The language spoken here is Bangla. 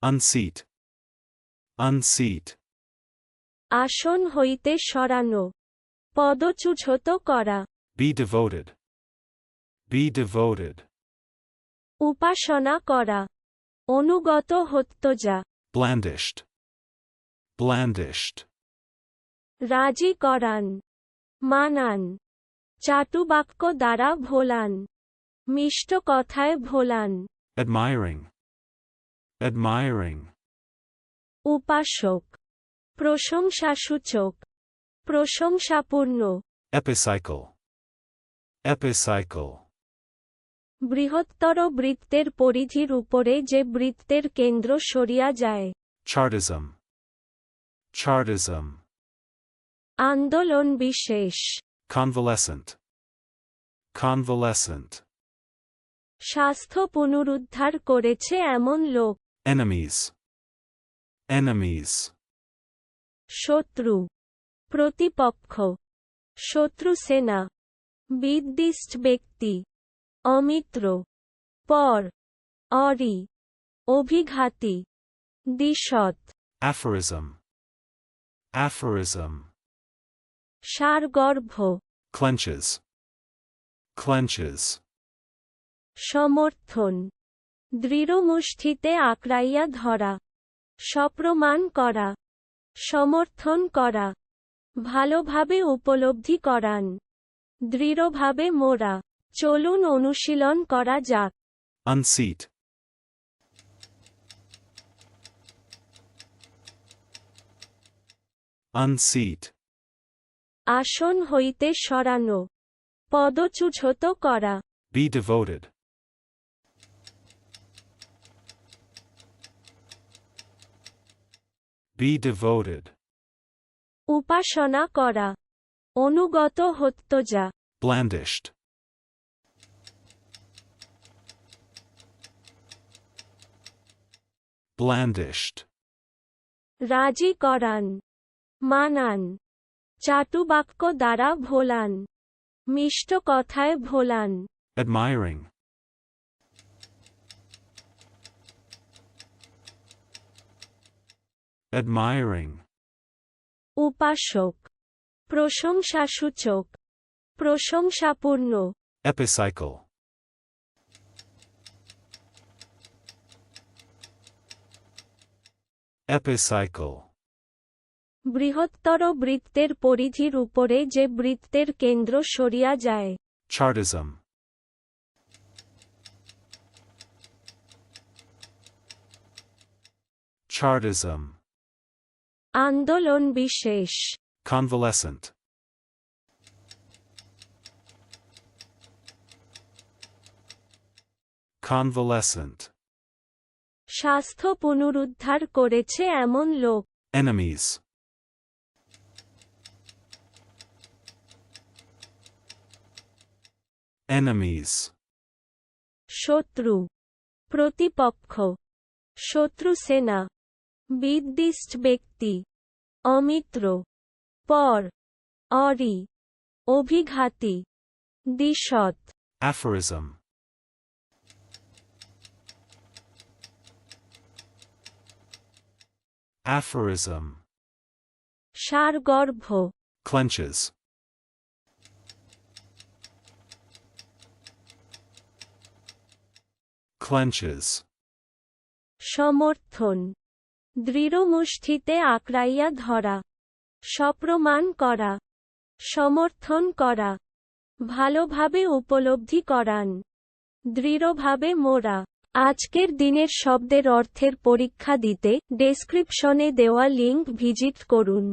unseat, unseat, আসন হইতে সরানো, পদচ্যুত করা, be devoted, be devoted, উপাসনা করা, অনুগত হত্যজা, blandished, blandished, রাজি করান, মানান, চাটুবাক্য দ্বারা ভোলান, মিষ্ট কথায় ভোলান, admiring, admiring, উপাসক, প্রশংসাসূচক, প্রশংসাপূর্ণ, epicycle, epicycle, বৃহত্তর বৃত্তের পরিধির উপরে যে বৃত্তের কেন্দ্র সরিয়া যায়, chartism, chartism, আন্দোলন বিশেষ, convalescent, convalescent, স্বাস্থ্য পুনরুদ্ধার করেছে এমন লোক, enemies, enemies, শত্রু, প্রতিপক্ষ, শত্রু সেনা, বিদ্বিষ্ট ব্যক্তি, অমিত্র, পর, Ori, অভিঘাতী, দ্বিষৎ, aphorism, aphorism, সারগর্ভ, clenches, clenches, সমর্থন, দৃঢ়মুষ্টিতে আঁকড়াইয়া ধরা, সপ্রমাণ করা, সমর্থন করা, ভালোভাবে উপলব্ধি করান, দৃঢ়ভাবে মোড়া, চলুন অনুশীলন করা যাক। unseat, unseat, আসন হইতে সরানো, পদচ্যুত করা, be devoted, be devoted, উপাসনা করা, অনুগত হত্যজা, blandished, blandished, রাজি করান, মানান, চাটুবাক্য দ্বারা ভোলান, মিষ্ট কথায় ভোলান, admiring, admiring, উপাসক, প্রশংসাসূচক, প্রশংসাপূর্ণ, epicycle, epicycle, বৃহত্তর বৃত্তের পরিধির উপরে যে বৃত্তের কেন্দ্র সরিয়া যায়, chartism, chartism, আন্দোলন বিশেষ, convalescent, convalescent, স্বাস্থ্য পুনরুদ্ধার করেছে এমন লোক, enemies, enemies, শত্রু, প্রতিপক্ষ, শত্রু সেনা, বিদ্বিষ্ট ব্যক্তি, অমিত্র, পর, Ori, অভিঘাতী, দ্বিষৎ, aphorism, aphorism, সারগর্ভ, clenches, clenches, সমর্থন, দৃঢ়মুষ্টিতে আঁকড়াইয়া ধরা, সপ্রমাণ করা, সমর্থন করা, ভালোভাবে উপলব্ধি করান, দৃঢ়ভাবে মোড়া। আজকের দিনের শব্দের অর্থের পরীক্ষা দিতে ডেসক্রিপশনে দেওয়া লিংক ভিজিট করুন।